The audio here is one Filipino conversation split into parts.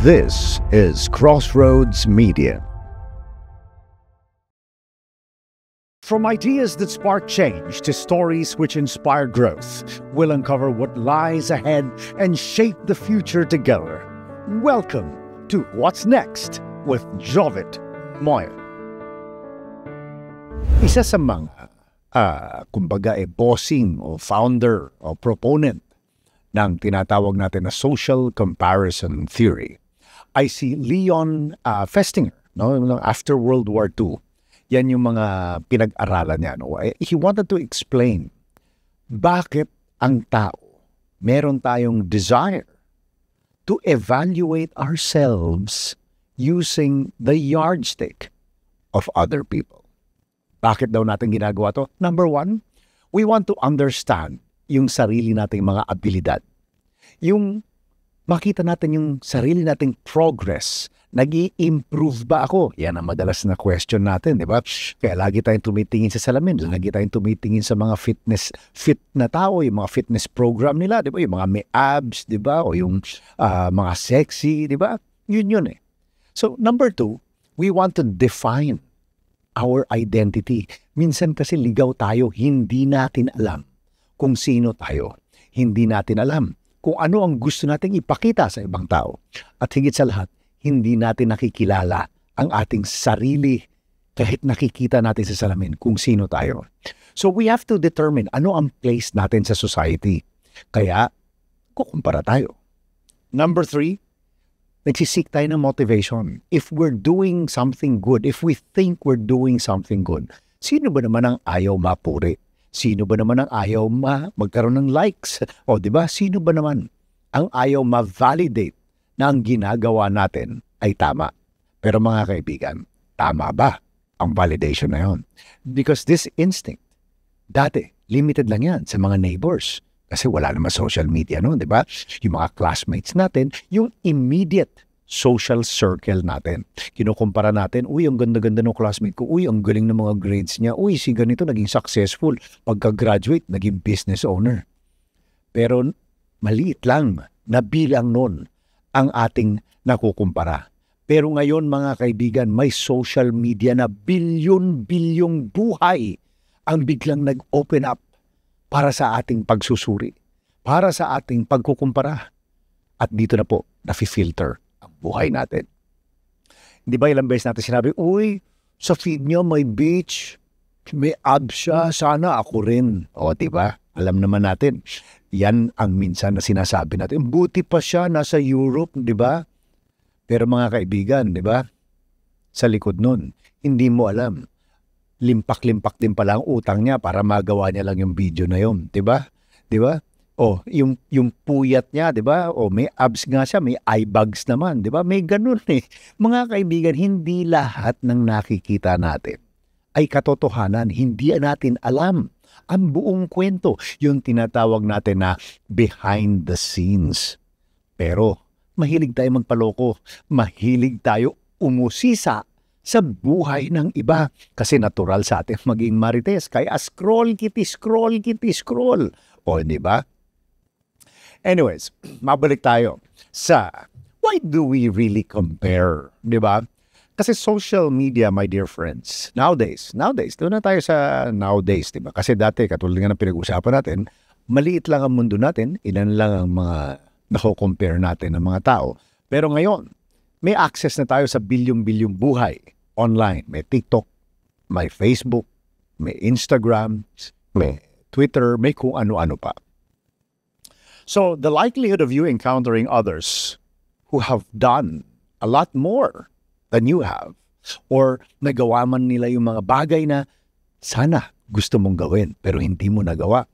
This is Crossroads Media. From ideas that spark change to stories which inspire growth, we'll uncover what lies ahead and shape the future together. Welcome to What's Next with Jovit Moya. Isa sa mga, kumbaga bossing o founder o proponent ng tinatawag natin na social comparison theory ay si Leon Festinger, no? After World War II. Yan yung mga pinag-aralan niya. No? He wanted to explain bakit ang tao, meron tayong desire to evaluate ourselves using the yardstick of other people. Bakit daw natin ginagawa to? Number one, we want to understand yung sarili nating mga abilidad. Yung makita natin yung sarili nating progress. Nag-i-improve ba ako? Yan ang madalas na question natin, di ba? Kaya lagi tayong tumitingin sa salamin, lagi tayong tumitingin sa mga fit na tao, yung mga fitness program nila, di ba? Yung mga may abs, di ba? O yung mga sexy, di ba? Yun eh. So, number two, we want to define our identity. Minsan kasi ligaw tayo, hindi natin alam kung sino tayo. Hindi natin alam kung ano ang gusto nating ipakita sa ibang tao. At higit sa lahat, hindi natin nakikilala ang ating sarili kahit nakikita natin sa salamin kung sino tayo. So we have to determine ano ang place natin sa society. Kaya, kukumpara tayo. Number three, nagsisik tayo ng motivation. If we're doing something good, if we think we're doing something good, sino ba naman ang ayaw mapuri? Sino ba naman ang ayaw magkaroon ng likes? O di ba? Sino ba naman ang ayaw ma-validate na ang ginagawa natin ay tama? Pero mga kaibigan, tama ba ang validation na yon? Because this instinct, dati, limited lang yan sa mga neighbors. Kasi wala naman social media noon, di ba? Yung mga classmates natin, yung immediate social circle natin. Kinukumpara natin, uy, ang ganda-ganda ng classmate ko, uy, ang galing ng mga grades niya, uy, si ganito naging successful. Pagka-graduate, naging business owner. Pero maliit lang na bilang nun ang ating nakukumpara. Pero ngayon, mga kaibigan, may social media na bilyon-bilyong buhay ang biglang nag-open up para sa ating pagsusuri, para sa ating pagkukumpara. At dito na po, nafi-filter ang buhay natin. Di ba ilang beses natin sinabi, uy, sa feed niyo may beach, may abs siya, sana ako rin. O, di ba? Alam naman natin, yan ang minsan na sinasabi natin. Buti pa siya, nasa Europe, di ba? Pero mga kaibigan, di ba? Sa likod nun, hindi mo alam. Limpak-limpak din pala ang utang niya para magawa niya lang yung video na yun, di ba? Di ba? O, yung puyat niya, di ba? O, may abs nga siya, may eye bags naman, di ba? May ganun eh. Mga kaibigan, hindi lahat ng nakikita natin ay katotohanan. Hindi natin alam ang buong kwento, yung tinatawag natin na behind the scenes. Pero, mahilig tayo magpaloko. Mahilig tayo umusisa sa buhay ng iba. Kasi natural sa atin maging marites. Kaya scroll kitty, scroll kitty, scroll. O, di ba? Anyways, mabalik tayo sa why do we really compare? Di ba? Kasi social media, my dear friends, nowadays, doon na tayo sa nowadays, di ba? Kasi dati, katulad nga ng pinag-usapan natin, maliit lang ang mundo natin, ilan lang ang mga nako-compare natin ng mga tao. Pero ngayon, may access na tayo sa bilyong-bilyong buhay online. May TikTok, may Facebook, may Instagram, may Twitter, may kung ano-ano pa. So, the likelihood of you encountering others who have done a lot more than you have, or nagawa man nila yung mga bagay na sana gusto mong gawin, pero hindi mo nagawa.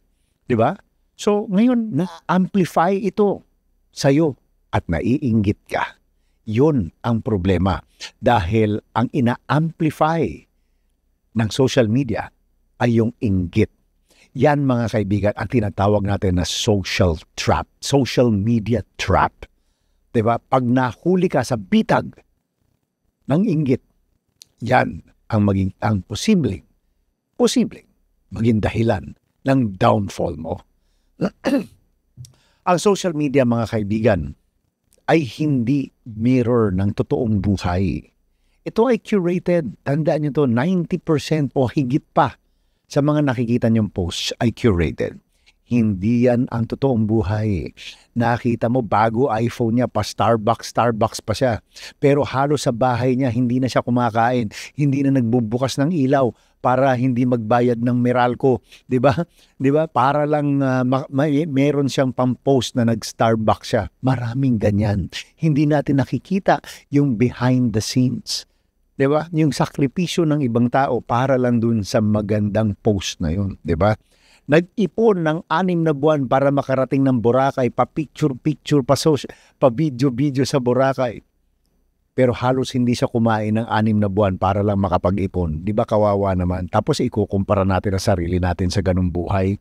Di ba? So, ngayon, na-amplify ito sa'yo at naiinggit ka. Yun ang problema. Dahil ang ina-amplify ng social media ay yung inggit. Yan, mga kaibigan, ang tinatawag natin na social trap. Social media trap. Diba? Pag nahuli ka sa bitag ng inggit, yan ang posibleng maging dahilan ng downfall mo. Ang social media, mga kaibigan, ay hindi mirror ng totoong buhay. Ito ay curated. Tandaan nyo to, 90% o higit pa sa mga nakikita nyong posts ay curated. Hindi yan ang totoong buhay. Nakita mo, bago iPhone niya, pa Starbucks pa siya. Pero halos sa bahay niya, hindi na siya kumakain. Hindi na nagbubukas ng ilaw para hindi magbayad ng Meralco. Diba? Diba? Para lang meron siyang pang-post na nag-Starbucks siya. Maraming ganyan. Hindi natin nakikita yung behind the scenes. Diba? Yung sakripisyo ng ibang tao para lang dun sa magandang post na yun. Diba? Nag-ipon ng 6 na buwan para makarating ng Boracay, pa-picture-picture, pa-video-video sa Boracay. Pero halos hindi siya kumain ng 6 na buwan para lang makapag-ipon. Di ba kawawa naman? Tapos ikukumpara natin ang sarili natin sa ganung buhay.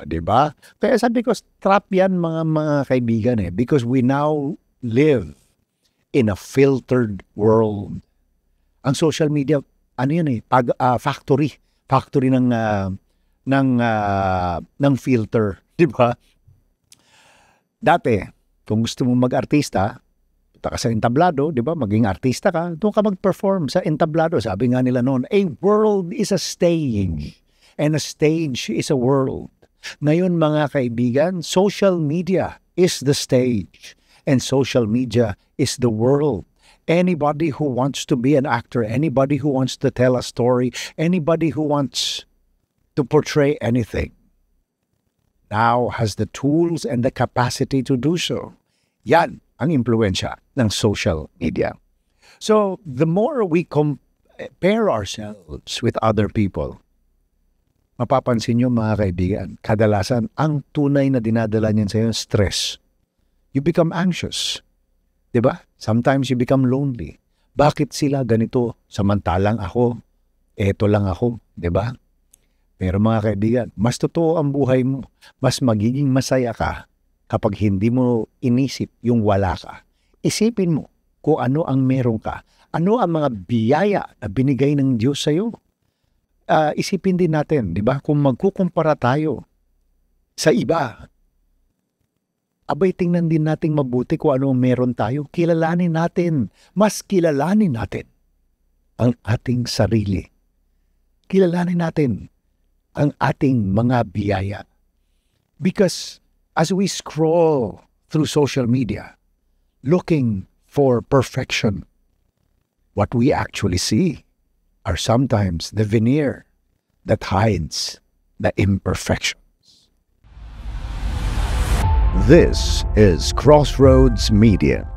Di ba? Kaya sabi ko, trap yan mga kaibigan eh. Because we now live in a filtered world. Ang social media, ano yun eh, factory. Factory ng filter, di ba? Dati, kung gusto mo mag-artista, punta ka sa entablado, di ba? Maging artista ka, doon ka mag-perform sa entablado. Sabi nga nila noon, a world is a stage and a stage is a world. Ngayon mga kaibigan, social media is the stage and social media is the world. Anybody who wants to be an actor, anybody who wants to tell a story, anybody who wants to portray anything now has the tools and the capacity to do so. Yan ang impluensya ng social media. So, the more we compare ourselves with other people, mapapansin nyo mga kaibigan, kadalasan ang tunay na dinadala niyan sa'yo stress. You become anxious. Diba? Sometimes you become lonely. Bakit sila ganito? Samantalang ako, eto lang ako. Diba? Pero mga kaibigan, mas totoo ang buhay mo. Mas magiging masaya ka kapag hindi mo inisip yung wala ka. Isipin mo kung ano ang meron ka. Ano ang mga biyaya na binigay ng Diyos sa'yo. Isipin din natin, di ba? Kung magkukumpara tayo sa iba, abay tingnan din natin mabuti kung ano ang meron tayo. Kilalanin natin, mas kilalanin natin ang ating sarili. Kilalanin natin ang ating mga biyaya. Because as we scroll through social media, looking for perfection, what we actually see are sometimes the veneer that hides the imperfections. This is Crossroads Media.